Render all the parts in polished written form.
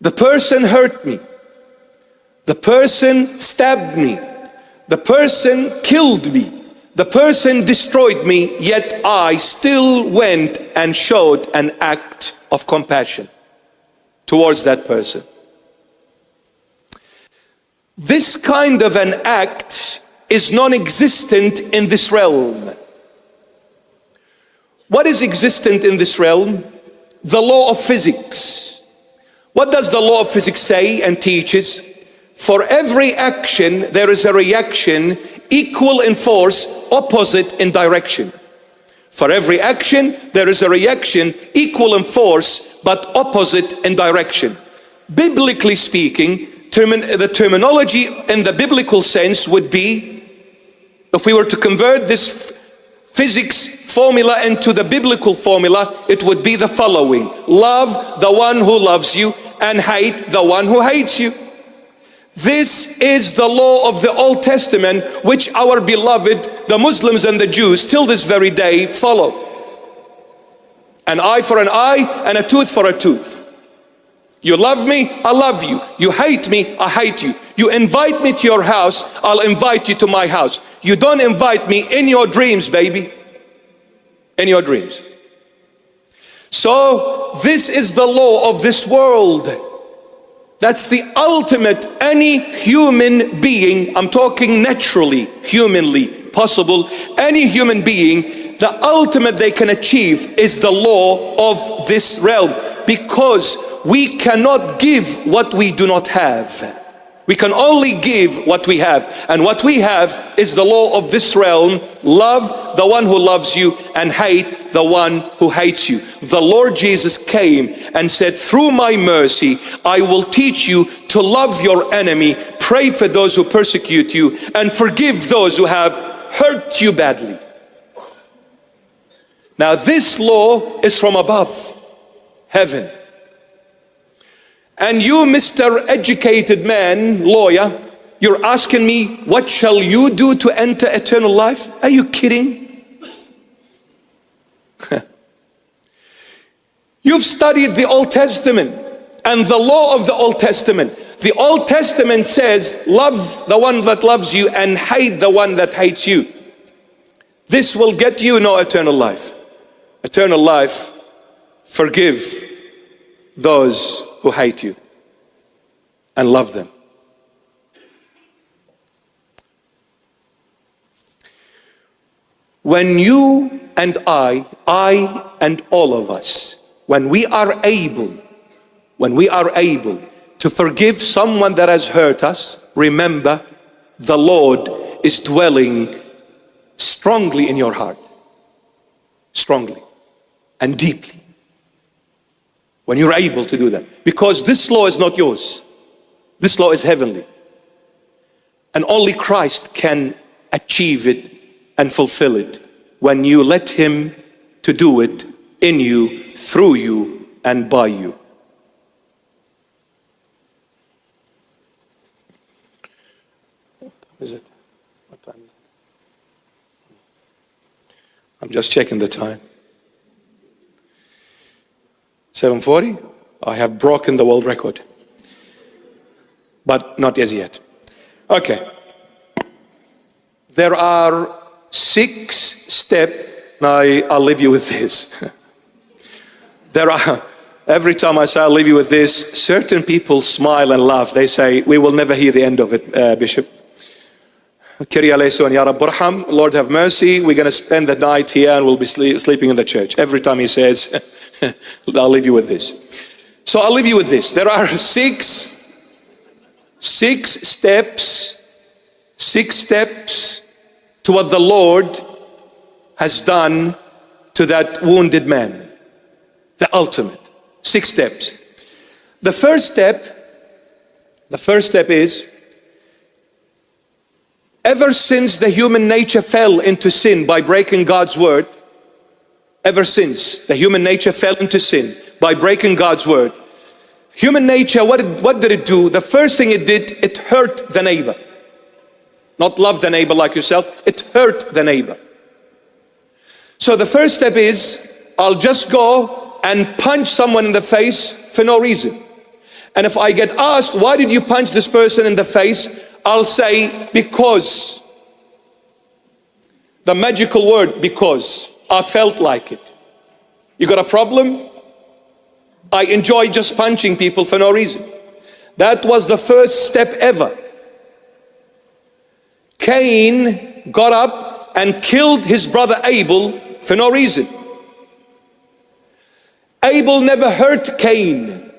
The person hurt me. The person stabbed me. The person killed me. The person destroyed me, yet I still went and showed an act of compassion towards that person. This kind of an act is non-existent in this realm. What is existent in this realm? The law of physics. What does the law of physics say and teaches? For every action, there is a reaction equal in force, opposite in direction. For every action, there is a reaction equal in force, but opposite in direction. Biblically speaking, the terminology in the biblical sense would be, if we were to convert this physics formula into the biblical formula, it would be the following: love the one who loves you and hate the one who hates you. This is the law of the Old Testament, which our beloved, the Muslims and the Jews, till this very day follow. An eye for an eye and a tooth for a tooth. You love me, I love you. You hate me, I hate you. You invite me to your house, I'll invite you to my house. You don't invite me in your dreams, baby. In your dreams. So this is the law of this world. That's the ultimate. Any human being, I'm talking naturally, humanly possible, any human being, the ultimate they can achieve is the law of this realm, because we cannot give what we do not have. We can only give what we have, and what we have is the law of this realm: love the one who loves you and hate the one who hates you. The Lord Jesus came and said, through my mercy, I will teach you to love your enemy, pray for those who persecute you, and forgive those who have hurt you badly. Now this law is from above, heaven. And you, Mr. Educated man, lawyer, you're asking me, what shall you do to enter eternal life? Are you kidding? You've studied the Old Testament and the law of the Old Testament. The Old Testament says, love the one that loves you and hate the one that hates you. This will get you no eternal life. Eternal life, forgive those who hate you and love them. When you and I and all of us, when we are able to forgive someone that has hurt us, remember the Lord is dwelling strongly in your heart, strongly and deeply. When you're able to do that, because this law is not yours, this law is heavenly, and only Christ can achieve it and fulfill it when you let Him to do it in you, through you, and by you. What time is it? What time is it? I'm just checking the time. 7:40, I have broken the world record, but not as yet. Okay, there are 6 steps, I'll leave you with this. Every time I say I'll leave you with this, certain people smile and laugh. They say, we will never hear the end of it, Bishop. Kyrie eleison, Ya Rab Burham, Lord have mercy, we're going to spend the night here and we'll be sleeping in the church. Every time he says, I'll leave you with this. So I'll leave you with this. There are 6 steps to what the Lord has done to that wounded man. The ultimate. 6 steps. The first step is, ever since the human nature fell into sin by breaking God's word, ever since the human nature fell into sin by breaking God's word, human nature, what did it do? The first thing it did, it hurt the neighbor. Not love the neighbor like yourself, it hurt the neighbor. So the first step is, I'll just go and punch someone in the face for no reason. And if I get asked, why did you punch this person in the face? I'll say, because. The magical word, because. I felt like it. You got a problem? I enjoy just punching people for no reason. That was the first step ever. Cain got up and killed his brother Abel for no reason. Abel never hurt Cain,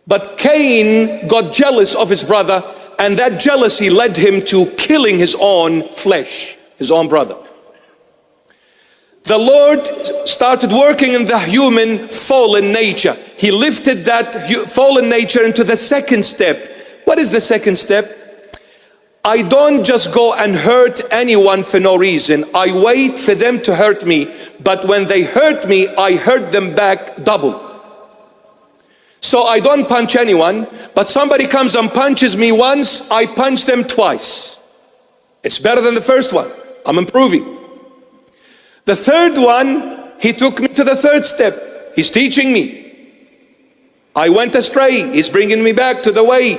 but Cain got jealous of his brother, and that jealousy led him to killing his own flesh, his own brother. The Lord started working in the human fallen nature. He lifted that fallen nature into the second step. What is the second step? I don't just go and hurt anyone for no reason. I wait for them to hurt me, but when they hurt me, I hurt them back double. So I don't punch anyone, but somebody comes and punches me once, I punch them twice. It's better than the first one. I'm improving. The third one, he took me to the third step. He's teaching me. I went astray. He's bringing me back to the way,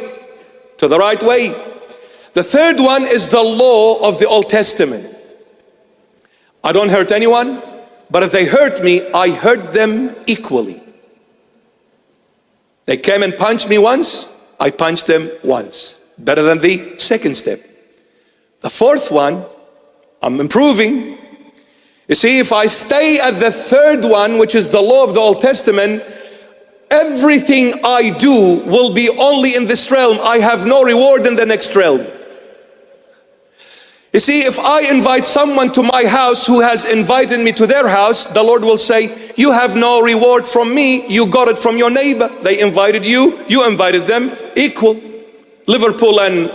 to the right way. The third one is the law of the Old Testament. I don't hurt anyone, but if they hurt me, I hurt them equally. They came and punched me once, I punched them once. Better than the second step. The fourth one, I'm improving. You see, if I stay at the third one, which is the law of the Old Testament, everything I do will be only in this realm. I have no reward in the next realm. You see, if I invite someone to my house who has invited me to their house, the Lord will say, you have no reward from me. You got it from your neighbor. They invited you, you invited them, equal. Liverpool and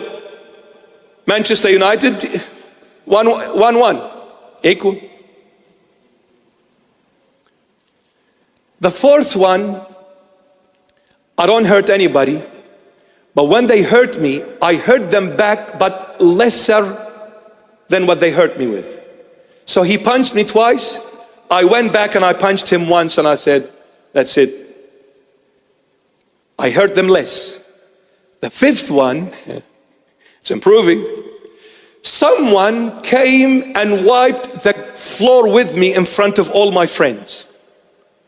Manchester United, 1-1, equal. The fourth one, I don't hurt anybody, but when they hurt me, I hurt them back, but lesser than what they hurt me with. So he punched me twice. I went back and I punched him once, and I said, that's it. I hurt them less. The fifth one, it's improving. Someone came and wiped the floor with me in front of all my friends.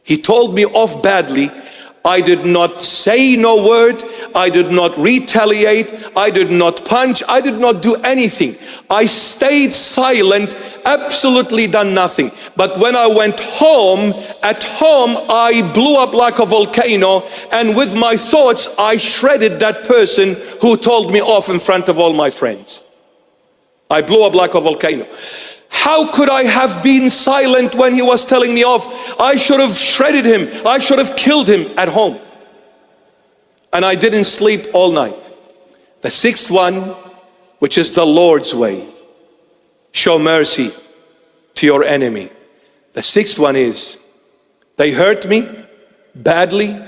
He told me off badly. I did not say no word. I did not retaliate. I did not punch. I did not do anything. I stayed silent, absolutely done nothing. But when I went home, at home I blew up like a volcano, and with my thoughts I shredded that person who told me off in front of all my friends. I blew up like a volcano. How could I have been silent when he was telling me off? I should have shredded him. I should have killed him at home. And I didn't sleep all night. The sixth one, which is the Lord's way. Show mercy to your enemy. The sixth one is, they hurt me badly,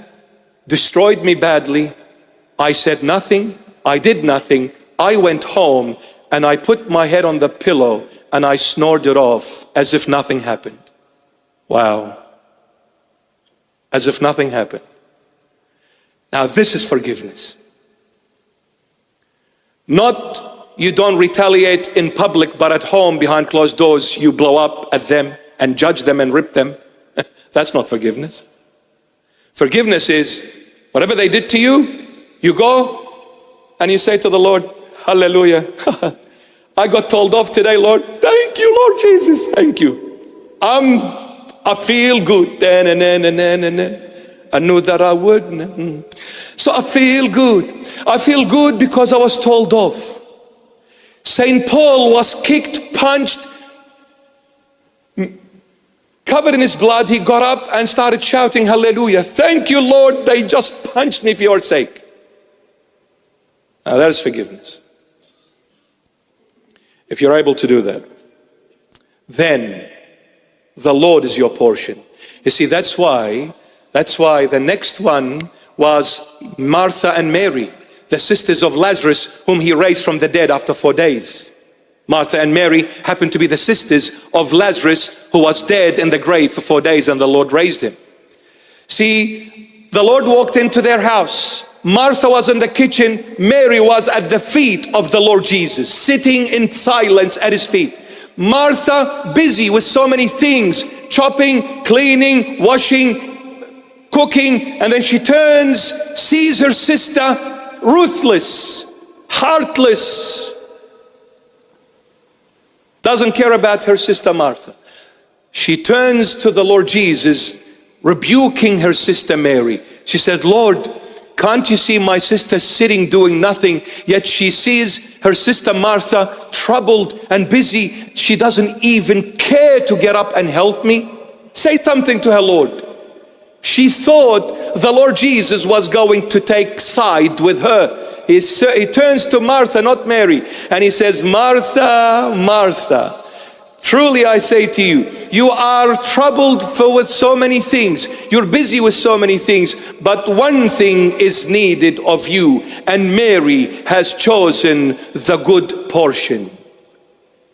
destroyed me badly. I said nothing. I did nothing. I went home and I put my head on the pillow and I snored it off as if nothing happened. Wow. As if nothing happened. Now this is forgiveness. Not you don't retaliate in public, but at home behind closed doors you blow up at them and judge them and rip them. That's not forgiveness. Forgiveness is whatever they did to you, you go and you say to the Lord, hallelujah. I got told off today, Lord. Thank you, Lord Jesus. Thank you. I feel good. I knew that I would. So I feel good. I feel good because I was told off. Saint Paul was kicked, punched, covered in his blood. He got up and started shouting, hallelujah. Thank you, Lord. They just punched me for your sake. Now that is forgiveness. If you're able to do that, then the Lord is your portion. You see, that's why the next one was Martha and Mary, the sisters of Lazarus, whom he raised from the dead after 4 days. Martha and Mary happened to be the sisters of Lazarus, who was dead in the grave for 4 days, and the Lord raised him. See, The Lord walked into their house. Martha was in the kitchen. Mary was at the feet of the Lord Jesus, sitting in silence at his feet. Martha busy with so many things, chopping, cleaning, washing, cooking, and then she turns, sees her sister ruthless, heartless, doesn't care about her sister Martha. She turns to the Lord Jesus, rebuking her sister Mary. She said, Lord, can't you see my sister sitting doing nothing? Yet she sees her sister Martha troubled and busy. She doesn't even care to get up and help me. Say something to her, Lord. She thought the Lord Jesus was going to take side with her. He turns to Martha, not Mary, and he says, Martha, Martha, truly I say to you, you are troubled with so many things. You're busy with so many things, but one thing is needed of you, and Mary has chosen the good portion,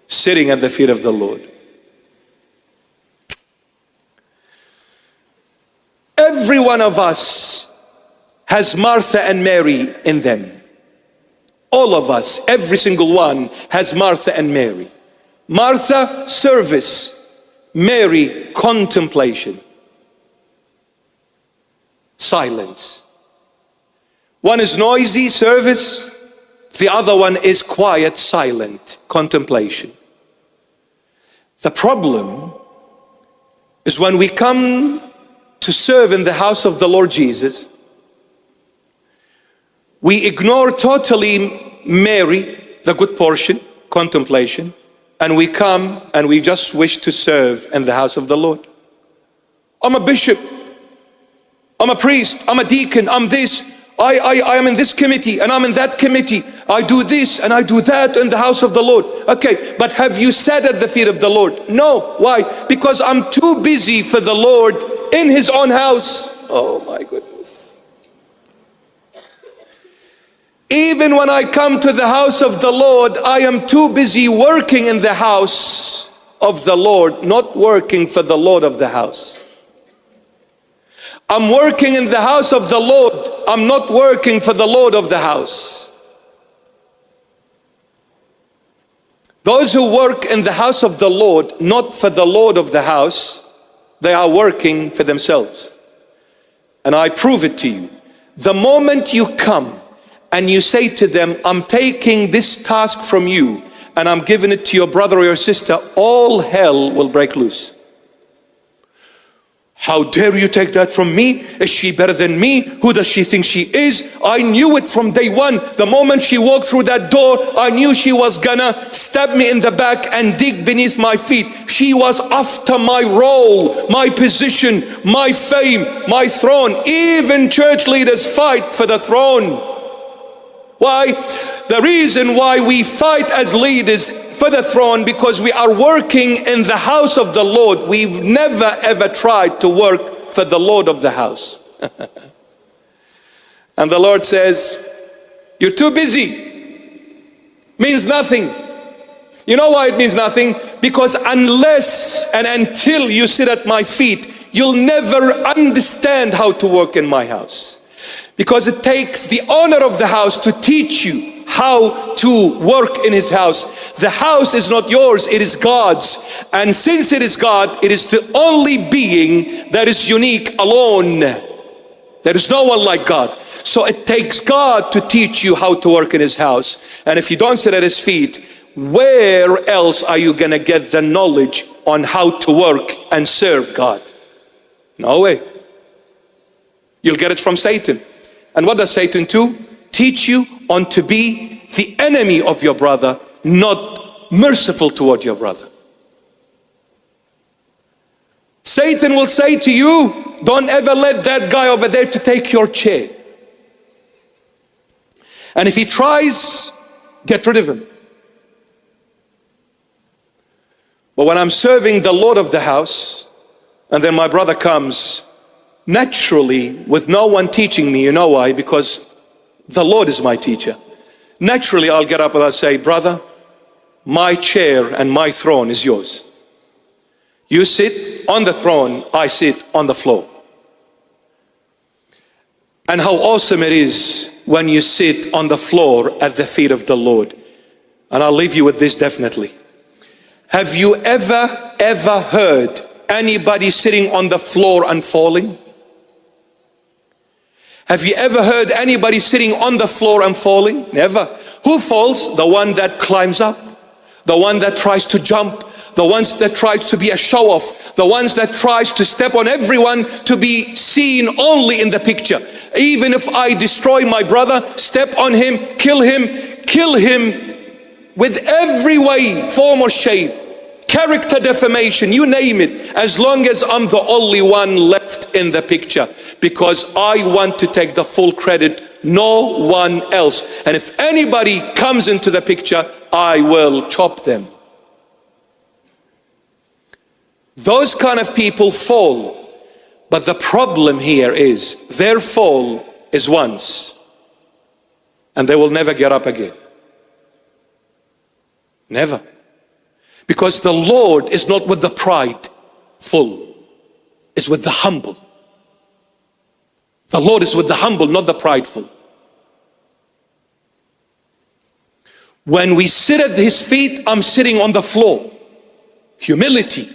sitting at the feet of the Lord. Every one of us has Martha and Mary in them. All of us, every single one has Martha and Mary. Martha, service. Mary, contemplation. Silence. One is noisy, service. The other one is quiet, silent, contemplation. The problem is when we come to serve in the house of the Lord Jesus, we ignore totally Mary, the good portion, contemplation, and we come and we just wish to serve in the house of the Lord. I'm a bishop, I'm a priest, I'm a deacon, I'm this, I am in this committee and I'm in that committee. I do this and I do that in the house of the Lord. Okay, but have you sat at the feet of the Lord? No. Why? Because I'm too busy for the Lord in his own house. Oh my goodness. Even when I come to the house of the Lord, I am too busy working in the house of the Lord, not working for the Lord of the house. I'm working in the house of the Lord. I'm not working for the Lord of the house. Those who work in the house of the Lord, not for the Lord of the house, they are working for themselves. And I prove it to you. The moment you come and you say to them, I'm taking this task from you and I'm giving it to your brother or your sister, all hell will break loose. How dare you take that from me? Is she better than me? Who does she think she is? I knew it from day one. The moment she walked through that door, I knew she was gonna stab me in the back and dig beneath my feet. She was after my role, my position, my fame, my throne. Even church leaders fight for the throne. Why? The reason why we fight as leaders for the throne, because we are working in the house of the Lord. We've never ever tried to work for the Lord of the house. And the Lord says, you're too busy. Means nothing. You know why it means nothing? Because unless and until you sit at my feet, you'll never understand how to work in my house. Because it takes the owner of the house to teach you how to work in his house. The house is not yours, it is God's. And since it is God, it is the only being that is unique, alone. There is no one like God. So it takes God to teach you how to work in his house. And if you don't sit at his feet, where else are you gonna get the knowledge on how to work and serve God? No way. You'll get it from Satan. And what does Satan do? Teach you on to be the enemy of your brother, not merciful toward your brother. Satan will say to you, don't ever let that guy over there to take your chair. And if he tries, get rid of him. But when I'm serving the Lord of the house, and then my brother comes, naturally, with no one teaching me, you know why? Because the Lord is my teacher. Naturally, I'll get up and I'll say, brother, my chair and my throne is yours. You sit on the throne, I sit on the floor. and how awesome it is when you sit on the floor at the feet of the Lord. And I'll leave you with this definitely. Have you ever heard anybody sitting on the floor and falling? Have you ever heard anybody sitting on the floor and falling? Never. Who falls? The one that climbs up, the one that tries to jump, the ones that tries to be a show off, the ones that tries to step on everyone to be seen only in the picture. Even if I destroy my brother, step on him, kill him with every way, form or shape, character defamation, you name it, as long as I'm the only one left in the picture, because I want to take the full credit, no one else. And if anybody comes into the picture, I will chop them. Those kind of people fall, but the problem here is their fall is once, and they will never get up again. Never. Because the Lord is not with the prideful, is with the humble. The Lord is with the humble, not the prideful. When we sit at his feet, I'm sitting on the floor. Humility.